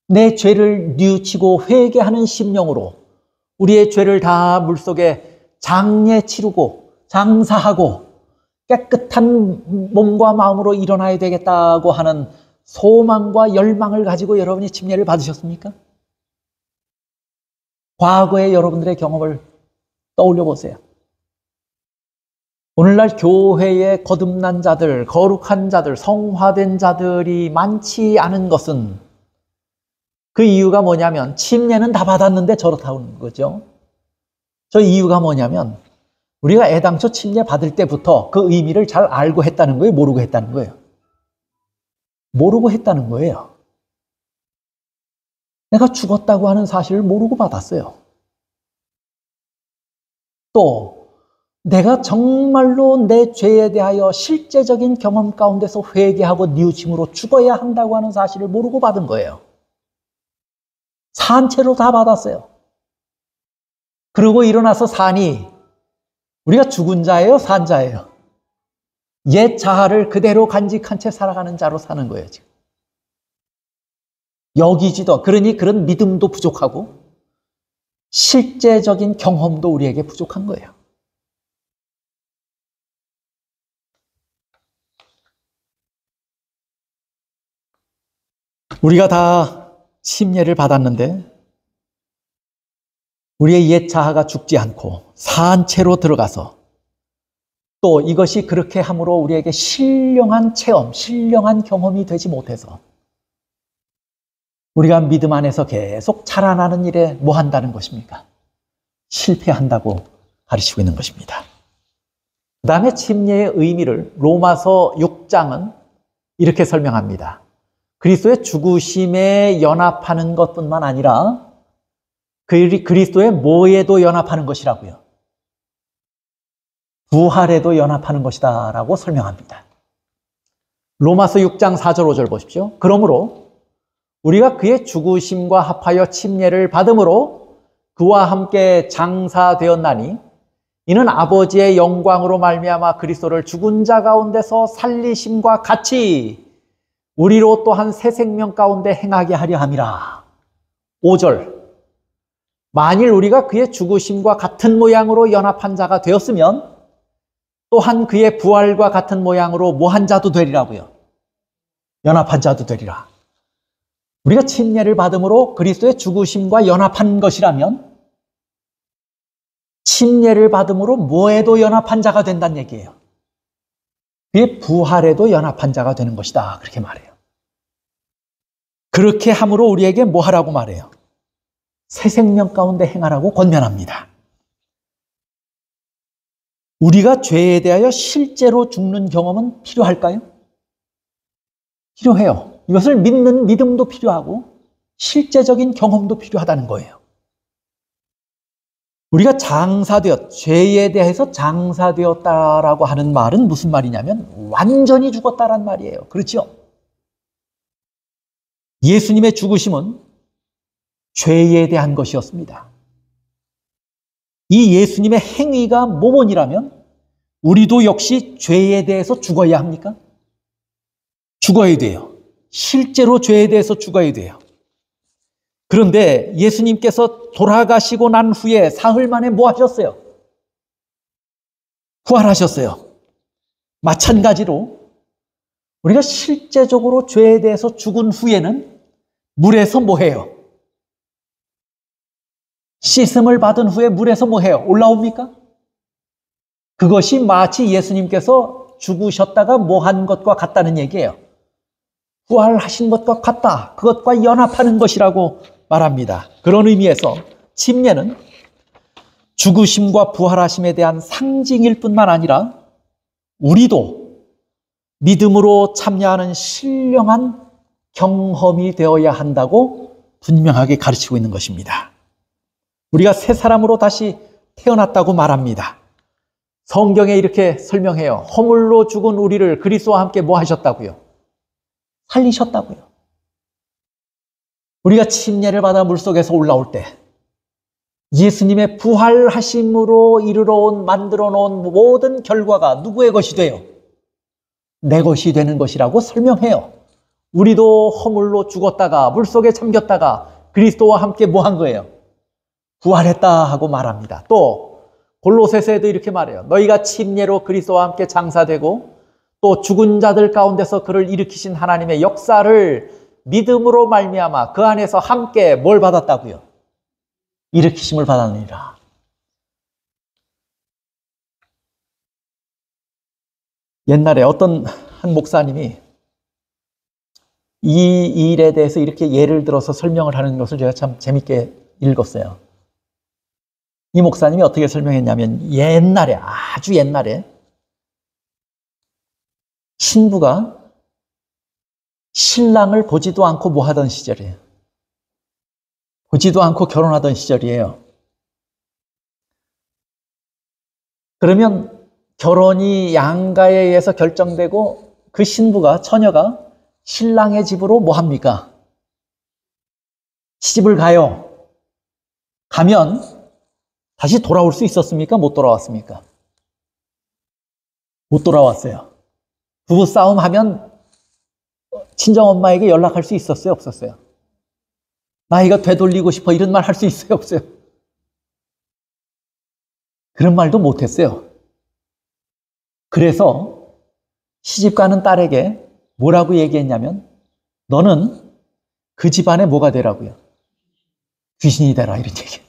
내 죄를 뉘우치고 회개하는 심령으로 우리의 죄를 다 물속에 장례 치르고 장사하고 깨끗한 몸과 마음으로 일어나야 되겠다고 하는 소망과 열망을 가지고 여러분이 침례를 받으셨습니까? 과거의 여러분들의 경험을 떠올려 보세요. 오늘날 교회에 거듭난 자들, 거룩한 자들, 성화된 자들이 많지 않은 것은 그 이유가 뭐냐면 침례는 다 받았는데 저렇다는 거죠. 저 이유가 뭐냐면 우리가 애당초 침례 받을 때부터 그 의미를 잘 알고 했다는 거예요? 모르고 했다는 거예요? 모르고 했다는 거예요. 내가 죽었다고 하는 사실을 모르고 받았어요. 또 내가 정말로 내 죄에 대하여 실제적인 경험 가운데서 회개하고 뉘우침으로 죽어야 한다고 하는 사실을 모르고 받은 거예요. 산채로 다 받았어요. 그러고 일어나서 사니 우리가 죽은 자예요? 산 자예요? 옛 자아를 그대로 간직한 채 살아가는 자로 사는 거예요, 지금. 여기지도, 그러니 그런 믿음도 부족하고 실제적인 경험도 우리에게 부족한 거예요. 우리가 다 침례를 받았는데 우리의 옛 자아가 죽지 않고 산채로 들어가서 또 이것이 그렇게 함으로 우리에게 신령한 체험, 신령한 경험이 되지 못해서 우리가 믿음 안에서 계속 자라나는 일에 뭐 한다는 것입니까? 실패한다고 가르치고 있는 것입니다. 그 다음에 침례의 의미를 로마서 6장은 이렇게 설명합니다. 그리스도의 죽으심에 연합하는 것뿐만 아니라 그리스도의 뭐에도 연합하는 것이라고요. 부활에도 연합하는 것이다 라고 설명합니다. 로마서 6장 4절 5절 보십시오. 그러므로 우리가 그의 죽으심과 합하여 침례를 받음으로 그와 함께 장사되었나니 이는 아버지의 영광으로 말미암아 그리스도를 죽은 자 가운데서 살리심과 같이 우리로 또한 새 생명 가운데 행하게 하려 함이라. 5절 만일 우리가 그의 죽으심과 같은 모양으로 연합한 자가 되었으면 또한 그의 부활과 같은 모양으로 뭐한 자도 되리라고요. 연합한 자도 되리라. 우리가 침례를 받음으로 그리스도의 죽으심과 연합한 것이라면 침례를 받음으로 뭐에도 연합한 자가 된다는 얘기예요. 그의 부활에도 연합한 자가 되는 것이다. 그렇게 말해요. 그렇게 함으로 우리에게 뭐 하라고 말해요? 새 생명 가운데 행하라고 권면합니다. 우리가 죄에 대하여 실제로 죽는 경험은 필요할까요? 필요해요. 이것을 믿는 믿음도 필요하고 실제적인 경험도 필요하다는 거예요. 우리가 죄에 대해서 장사되었다라고 하는 말은 무슨 말이냐면 완전히 죽었다란 말이에요. 그렇죠? 예수님의 죽으심은 죄에 대한 것이었습니다. 이 예수님의 행위가 모본이라면 우리도 역시 죄에 대해서 죽어야 합니까? 죽어야 돼요. 실제로 죄에 대해서 죽어야 돼요. 그런데 예수님께서 돌아가시고 난 후에 사흘 만에 뭐 하셨어요? 부활하셨어요. 마찬가지로 우리가 실제적으로 죄에 대해서 죽은 후에는 물에서 뭐 해요? 씻음을 받은 후에 물에서 뭐 해요? 올라옵니까? 그것이 마치 예수님께서 죽으셨다가 뭐 한 것과 같다는 얘기예요. 부활하신 것과 같다. 그것과 연합하는 것이라고 말합니다. 그런 의미에서 침례는 죽으심과 부활하심에 대한 상징일 뿐만 아니라 우리도 믿음으로 참여하는 신령한 경험이 되어야 한다고 분명하게 가르치고 있는 것입니다. 우리가 새 사람으로 다시 태어났다고 말합니다. 성경에 이렇게 설명해요. 허물로 죽은 우리를 그리스도와 함께 뭐 하셨다고요? 살리셨다고요. 우리가 침례를 받아 물속에서 올라올 때 예수님의 부활하심으로 만들어 놓은 모든 결과가 누구의 것이 돼요? 내 것이 되는 것이라고 설명해요. 우리도 허물로 죽었다가 물속에 잠겼다가 그리스도와 함께 뭐 한 거예요? 부활했다 하고 말합니다. 또 골로새서에도 이렇게 말해요. 너희가 침례로 그리스도와 함께 장사되고 또 죽은 자들 가운데서 그를 일으키신 하나님의 역사를 믿음으로 말미암아 그 안에서 함께 뭘 받았다고요? 일으키심을 받았느니라. 옛날에 어떤 한 목사님이 이 일에 대해서 이렇게 예를 들어서 설명을 하는 것을 제가 참 재밌게 읽었어요. 이 목사님이 어떻게 설명했냐면 옛날에, 아주 옛날에 신부가 신랑을 보지도 않고 뭐 하던 시절이에요. 보지도 않고 결혼하던 시절이에요. 그러면 결혼이 양가에 의해서 결정되고 그 신부가, 처녀가 신랑의 집으로 뭐 합니까? 시집을 가요. 가면 다시 돌아올 수 있었습니까? 못 돌아왔습니까? 못 돌아왔어요. 부부싸움 하면 친정엄마에게 연락할 수 있었어요? 없었어요? 나 이거 되돌리고 싶어 이런 말 할 수 있어요? 없어요? 그런 말도 못했어요. 그래서 시집가는 딸에게 뭐라고 얘기했냐면 너는 그 집안에 뭐가 되라고요? 귀신이 되라 이런 얘기예요.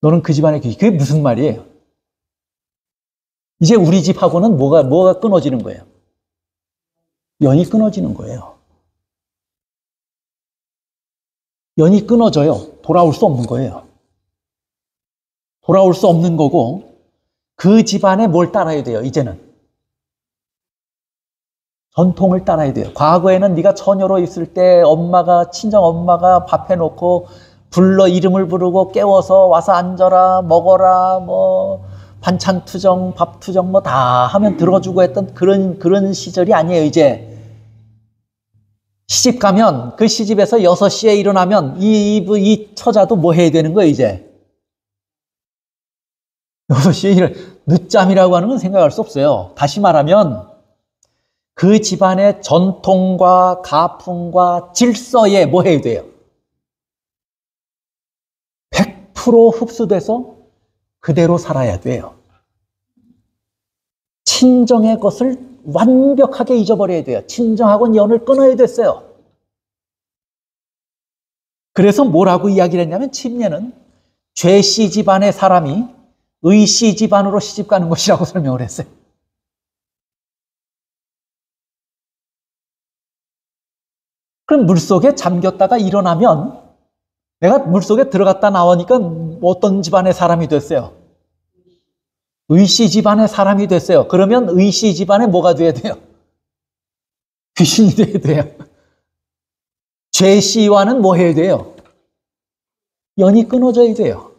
너는 그 집안의 귀신. 그게 무슨 말이에요? 이제 우리 집하고는 뭐가 끊어지는 거예요? 연이 끊어지는 거예요. 연이 끊어져요. 돌아올 수 없는 거예요. 돌아올 수 없는 거고 그 집안에 뭘 따라야 돼요? 이제는 전통을 따라야 돼요. 과거에는 네가 처녀로 있을 때 친정 엄마가 밥 해놓고 이름을 부르고 깨워서 와서 앉아라, 먹어라, 뭐 반찬 투정, 밥 투정 뭐 다 하면 들어주고 했던 그런 시절이 아니에요. 이제 시집 가면 그 시집에서 6시에 일어나면 이 처자도 뭐 해야 되는 거예요, 이제? 6시에 늦잠이라고 하는 건 생각할 수 없어요. 다시 말하면 그 집안의 전통과 가풍과 질서에 뭐 해야 돼요? 100% 흡수돼서 그대로 살아야 돼요. 친정의 것을 완벽하게 잊어버려야 돼요. 친정하고는 연을 끊어야 됐어요. 그래서 뭐라고 이야기를 했냐면 침례는 죄씨 집안의 사람이 의씨 집안으로 시집가는 것이라고 설명을 했어요. 그럼 물속에 잠겼다가 일어나면 내가 물속에 들어갔다 나오니까 어떤 집안의 사람이 됐어요? 의씨 집안의 사람이 됐어요. 그러면 의씨 집안에 뭐가 돼야 돼요? 귀신이 돼야 돼요. 죄씨와는 뭐 해야 돼요? 연이 끊어져야 돼요.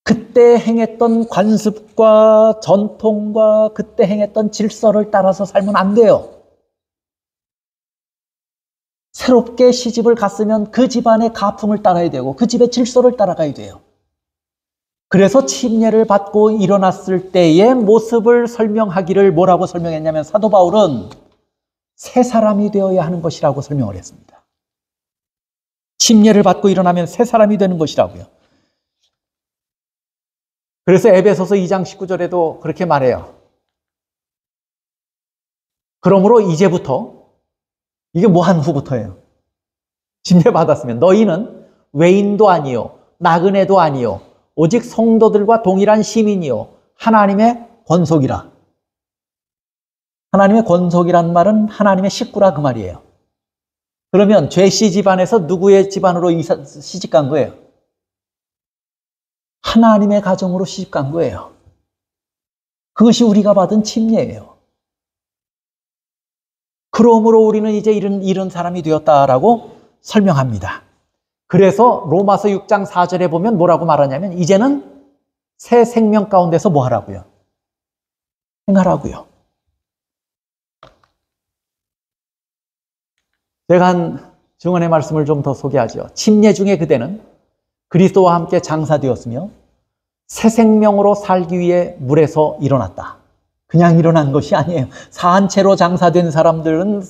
그때 행했던 관습과 전통과 그때 행했던 질서를 따라서 살면 안 돼요. 새롭게 시집을 갔으면 그 집안의 가풍을 따라야 되고 그 집의 질서를 따라가야 돼요. 그래서 침례를 받고 일어났을 때의 모습을 설명하기를 뭐라고 설명했냐면 사도 바울은 새 사람이 되어야 하는 것이라고 설명을 했습니다. 침례를 받고 일어나면 새 사람이 되는 것이라고요. 그래서 에베소서 2장 19절에도 그렇게 말해요. 그러므로 이제부터 이게 뭐 한 후부터예요. 침례 받았으면 너희는 외인도 아니요 나그네도 아니요 오직 성도들과 동일한 시민이요 하나님의 권속이라. 하나님의 권속이란 말은 하나님의 식구라 그 말이에요. 그러면 죄씨 집안에서 누구의 집안으로 시집 간 거예요? 하나님의 가정으로 시집 간 거예요. 그것이 우리가 받은 침례예요. 그러므로 우리는 이제 이런 사람이 되었다라고 설명합니다. 그래서 로마서 6장 4절에 보면 뭐라고 말하냐면 이제는 새 생명 가운데서 뭐 하라고요? 행하라고요. 제가 한 증언의 말씀을 좀 더 소개하죠. 침례 중에 그대는 그리스도와 함께 장사되었으며 새 생명으로 살기 위해 물에서 일어났다. 그냥 일어난 것이 아니에요. 산채로 장사된 사람들은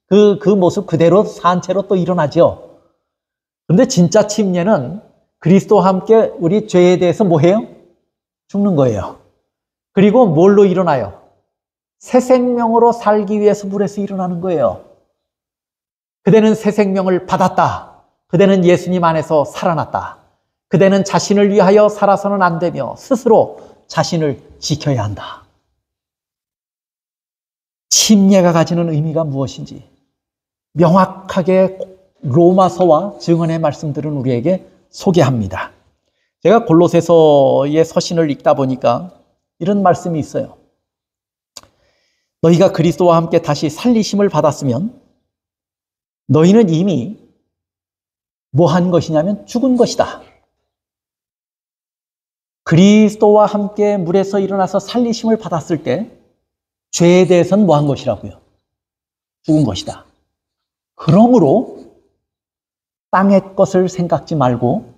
그 모습 그대로 산채로 또 일어나죠. 그런데 진짜 침례는 그리스도와 함께 우리 죄에 대해서 뭐 해요? 죽는 거예요. 그리고 뭘로 일어나요? 새 생명으로 살기 위해서 물에서 일어나는 거예요. 그대는 새 생명을 받았다. 그대는 예수님 안에서 살아났다. 그대는 자신을 위하여 살아서는 안 되며 스스로 자신을 지켜야 한다. 침례가 가지는 의미가 무엇인지 명확하게 로마서와 증언의 말씀들은 우리에게 소개합니다. 제가 골로새서의 서신을 읽다 보니까 이런 말씀이 있어요. 너희가 그리스도와 함께 다시 살리심을 받았으면 너희는 이미 뭐 한 것이냐면 죽은 것이다. 그리스도와 함께 물에서 일어나서 살리심을 받았을 때 죄에 대해서는 뭐 한 것이라고요? 죽은 것이다. 그러므로 땅의 것을 생각지 말고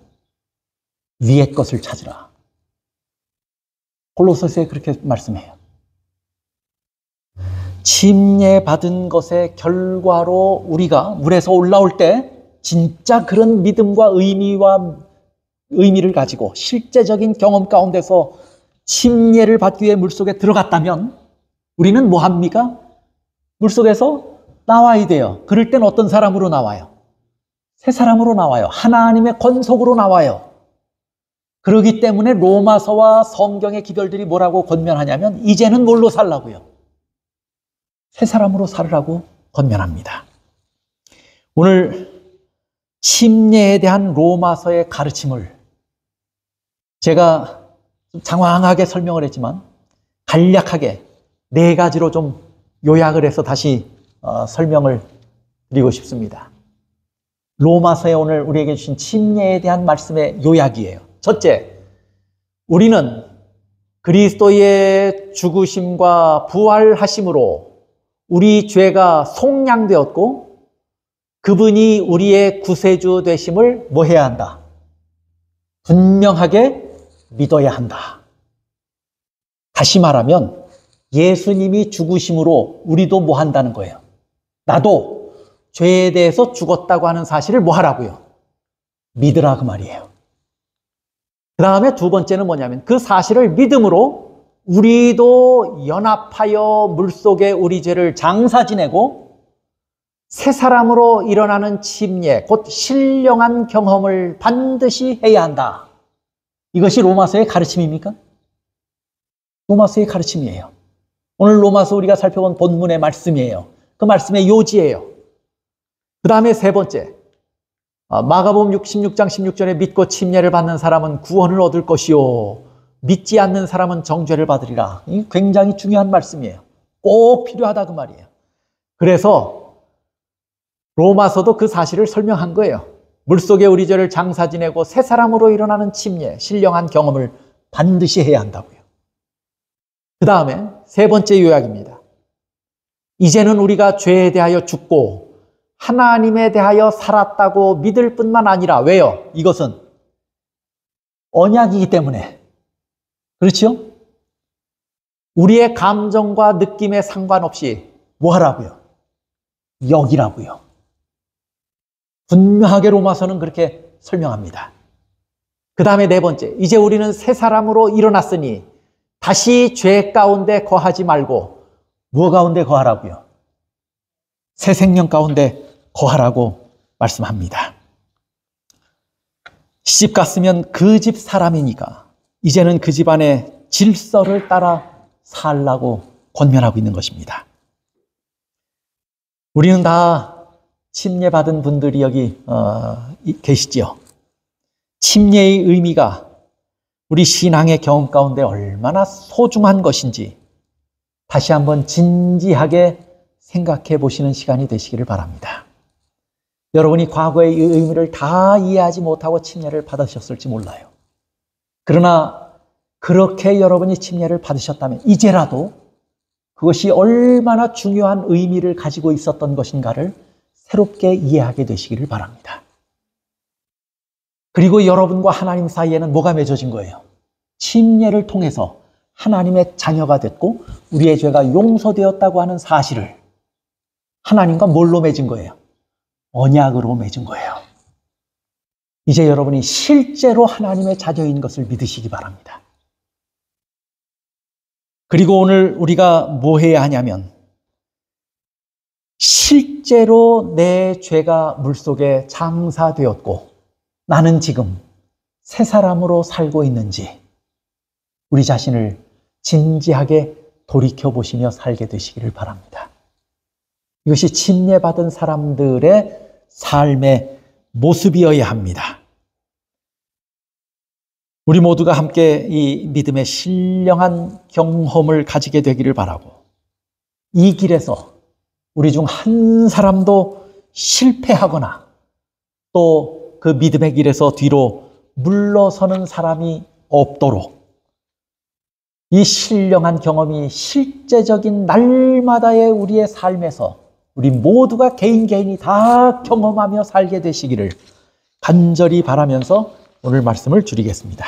위의 것을 찾으라. 골로새서에 그렇게 말씀해요. 침례 받은 것의 결과로 우리가 물에서 올라올 때 진짜 그런 믿음과 의미를 가지고 실제적인 경험 가운데서 침례를 받기 위해 물속에 들어갔다면 우리는 뭐 합니까? 물속에서 나와야 돼요. 그럴 땐 어떤 사람으로 나와요? 새 사람으로 나와요. 하나님의 권속으로 나와요. 그렇기 때문에 로마서와 성경의 기별들이 뭐라고 권면하냐면 이제는 뭘로 살라고요? 새 사람으로 살으라고 권면합니다. 오늘 침례에 대한 로마서의 가르침을 제가 좀 장황하게 설명을 했지만 간략하게 4가지로 좀 요약을 해서 다시 설명을 드리고 싶습니다. 로마서에 오늘 우리에게 주신 침례에 대한 말씀의 요약이에요. 첫째, 우리는 그리스도의 죽으심과 부활하심으로 우리 죄가 속량되었고 그분이 우리의 구세주 되심을 뭐 해야 한다? 분명하게 믿어야 한다. 다시 말하면 예수님이 죽으심으로 우리도 뭐 한다는 거예요? 나도 죄에 대해서 죽었다고 하는 사실을 뭐 하라고요? 믿으라 그 말이에요. 그 다음에 2번째는 뭐냐면 그 사실을 믿음으로 우리도 연합하여 물속에 우리 죄를 장사 지내고 새 사람으로 일어나는 침례, 곧 신령한 경험을 반드시 해야 한다. 이것이 로마서의 가르침입니까? 로마서의 가르침이에요. 오늘 로마서 우리가 살펴본 본문의 말씀이에요. 그 말씀의 요지예요. 그 다음에 3번째, 마가복음 16장 16절에 믿고 침례를 받는 사람은 구원을 얻을 것이요 믿지 않는 사람은 정죄를 받으리라. 이 굉장히 중요한 말씀이에요. 꼭 필요하다 그 말이에요. 그래서 로마서도 그 사실을 설명한 거예요. 물속에 우리 죄를 장사 지내고 새 사람으로 일어나는 침례, 신령한 경험을 반드시 해야 한다고요. 그 다음에 3번째 요약입니다. 이제는 우리가 죄에 대하여 죽고 하나님에 대하여 살았다고 믿을 뿐만 아니라 왜요? 이것은 언약이기 때문에. 그렇죠? 우리의 감정과 느낌에 상관없이 뭐 하라고요? 여기라고요. 분명하게 로마서는 그렇게 설명합니다. 그 다음에 4번째, 이제 우리는 새 사람으로 일어났으니 다시 죄 가운데 거하지 말고 무엇 가운데 거하라고요? 새 생명 가운데 거하라고 말씀합니다. 시집 갔으면 그 집 사람이니까 이제는 그 집안의 질서를 따라 살라고 권면하고 있는 것입니다. 우리는 다 침례받은 분들이 여기 계시지요. 침례의 의미가 우리 신앙의 경험 가운데 얼마나 소중한 것인지 다시 한번 진지하게 생각해 보시는 시간이 되시기를 바랍니다. 여러분이 과거의 이 의미를 다 이해하지 못하고 침례를 받으셨을지 몰라요. 그러나 그렇게 여러분이 침례를 받으셨다면 이제라도 그것이 얼마나 중요한 의미를 가지고 있었던 것인가를 새롭게 이해하게 되시기를 바랍니다. 그리고 여러분과 하나님 사이에는 뭐가 맺어진 거예요? 침례를 통해서 하나님의 자녀가 됐고 우리의 죄가 용서되었다고 하는 사실을 하나님과 뭘로 맺은 거예요? 언약으로 맺은 거예요. 이제 여러분이 실제로 하나님의 자녀인 것을 믿으시기 바랍니다. 그리고 오늘 우리가 뭐 해야 하냐면 실제로 내 죄가 물속에 장사되었고 나는 지금 새 사람으로 살고 있는지 우리 자신을 진지하게 돌이켜보시며 살게 되시기를 바랍니다. 이것이 침례받은 사람들의 삶의 모습이어야 합니다. 우리 모두가 함께 이 믿음의 신령한 경험을 가지게 되기를 바라고 이 길에서 우리 중 한 사람도 실패하거나 또 그 믿음의 길에서 뒤로 물러서는 사람이 없도록 이 신령한 경험이 실제적인 날마다의 우리의 삶에서 우리 모두가 개인이 다 경험하며 살게 되시기를 간절히 바라면서 오늘 말씀을 줄이겠습니다.